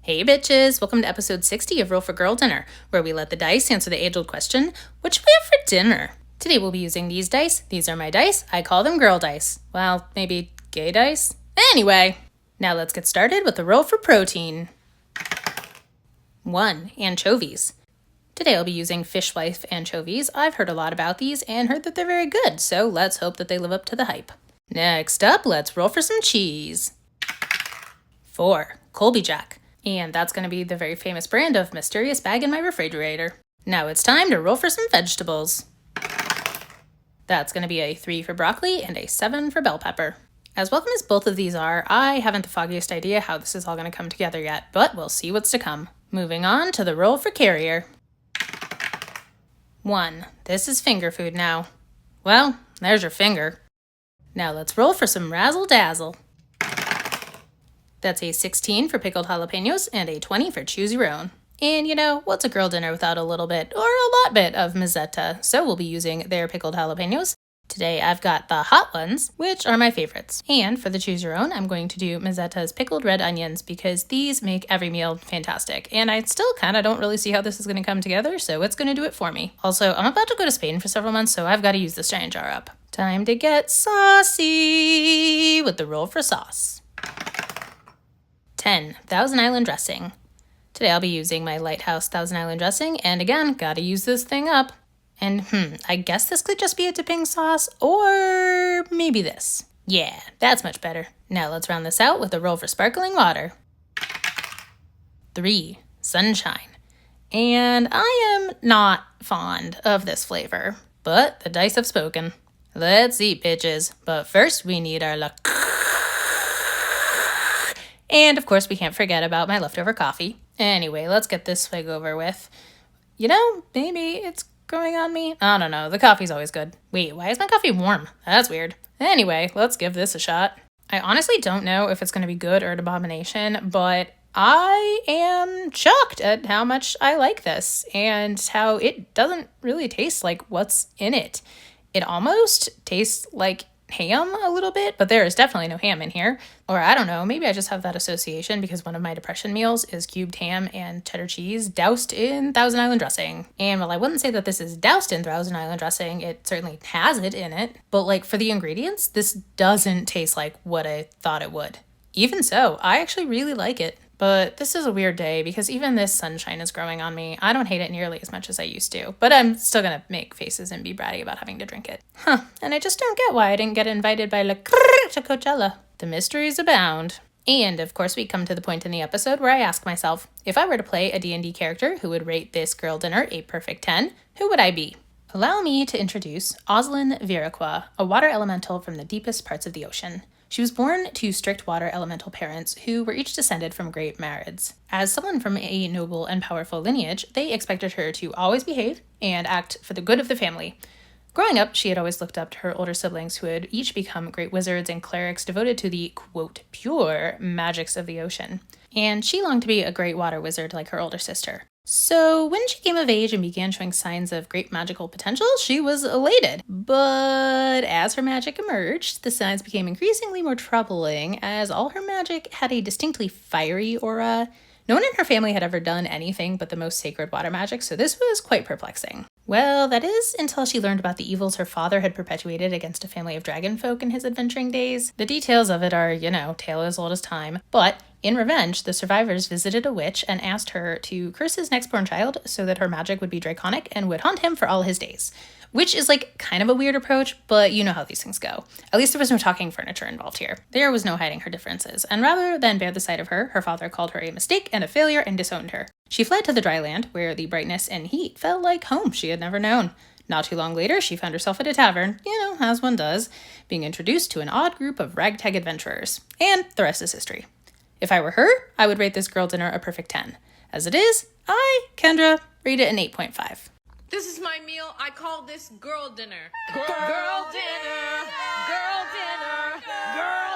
Hey bitches, welcome to episode 60 of Roll for Girl Dinner, where we let the dice answer the age-old question, what should we have for dinner? Today we'll be using these dice. These are my dice. I call them girl dice. Well, maybe gay dice? Anyway, now let's get started with the roll for protein. 1. Anchovies. Today I'll be using fishwife anchovies. I've heard a lot about these and heard that they're very good, so let's hope that they live up to the hype. Next up, let's roll for some cheese. 4. Colby Jack. And that's going to be the very famous brand of mysterious bag in my refrigerator. Now it's time to roll for some vegetables. That's going to be a 3 for broccoli and a 7 for bell pepper. As welcome as both of these are, I haven't the foggiest idea how this is all going to come together yet, but we'll see what's to come. Moving on to the roll for carrier. 1. This is finger food now. Well, there's your finger. Now let's roll for some Razzle Dazzle. That's a 16 for pickled jalapenos and a 20 for choose your own. And you know, what's a girl dinner without a little bit or a lot bit of mazzetta? So we'll be using their pickled jalapenos. Today I've got the hot ones, which are my favorites. And for the choose your own, I'm going to do mazzetta's pickled red onions because these make every meal fantastic. And I still kind of don't really see how this is going to come together, so it's going to do it for me. Also, I'm about to go to Spain for several months, so I've got to use this giant jar up. Time to get saucy with the roll for sauce. 10. Thousand Island dressing. Today I'll be using my Lighthouse Thousand Island dressing, and again, gotta use this thing up. And I guess this could just be a dipping sauce, or maybe this. Yeah, that's much better. Now let's round this out with a roll for sparkling water. 3. Sunshine. And I am not fond of this flavor, but the dice have spoken. Let's eat, bitches. But first, we need our luck. And of course, we can't forget about my leftover coffee. Anyway, let's get this swig over with. You know, maybe it's growing on me. I don't know. The coffee's always good. Wait, why is my coffee warm? That's weird. Anyway, let's give this a shot. I honestly don't know if it's going to be good or an abomination, but I am shocked at how much I like this and how it doesn't really taste like what's in it. It almost tastes like ham a little bit, but there is definitely no ham in here. Or I don't know, maybe I just have that association because one of my depression meals is cubed ham and cheddar cheese doused in Thousand Island dressing. And while I wouldn't say that this is doused in Thousand Island dressing, it certainly has it in it. But like for the ingredients, this doesn't taste like what I thought it would. Even so, I actually really like it. But this is a weird day because even this sunshine is growing on me. I don't hate it nearly as much as I used to, but I'm still gonna make faces and be bratty about having to drink it. And I just don't get why I didn't get invited by to Coachella. The mysteries abound. And of course we come to the point in the episode where I ask myself, if I were to play a D&D character who would rate this girl dinner a perfect 10, who would I be? Allow me to introduce Oslin Viraqua, a water elemental from the deepest parts of the ocean. She was born to strict water elemental parents who were each descended from great Marids. As someone from a noble and powerful lineage, they expected her to always behave and act for the good of the family. Growing up, she had always looked up to her older siblings who had each become great wizards and clerics devoted to the, quote, pure magics of the ocean. And she longed to be a great water wizard like her older sister. So when she came of age and began showing signs of great magical potential, she was elated. But as her magic emerged, the signs became increasingly more troubling as all her magic had a distinctly fiery aura. No one in her family had ever done anything but the most sacred water magic, so this was quite perplexing. Well, that is until she learned about the evils her father had perpetuated against a family of dragon folk in his adventuring days. The details of it are, tale as old as time, but in revenge, the survivors visited a witch and asked her to curse his next-born child so that her magic would be draconic and would haunt him for all his days. Which is kind of a weird approach, but you know how these things go. At least there was no talking furniture involved here. There was no hiding her differences, and rather than bear the sight of her, her father called her a mistake and a failure and disowned her. She fled to the dry land, where the brightness and heat felt like home she had never known. Not too long later, she found herself at a tavern, as one does, being introduced to an odd group of ragtag adventurers. And the rest is history. If I were her, I would rate this girl dinner a perfect 10. As it is, I, Kendra, rate it an 8.5. This is my meal. I call this girl dinner. Girl dinner. Girl dinner. Girl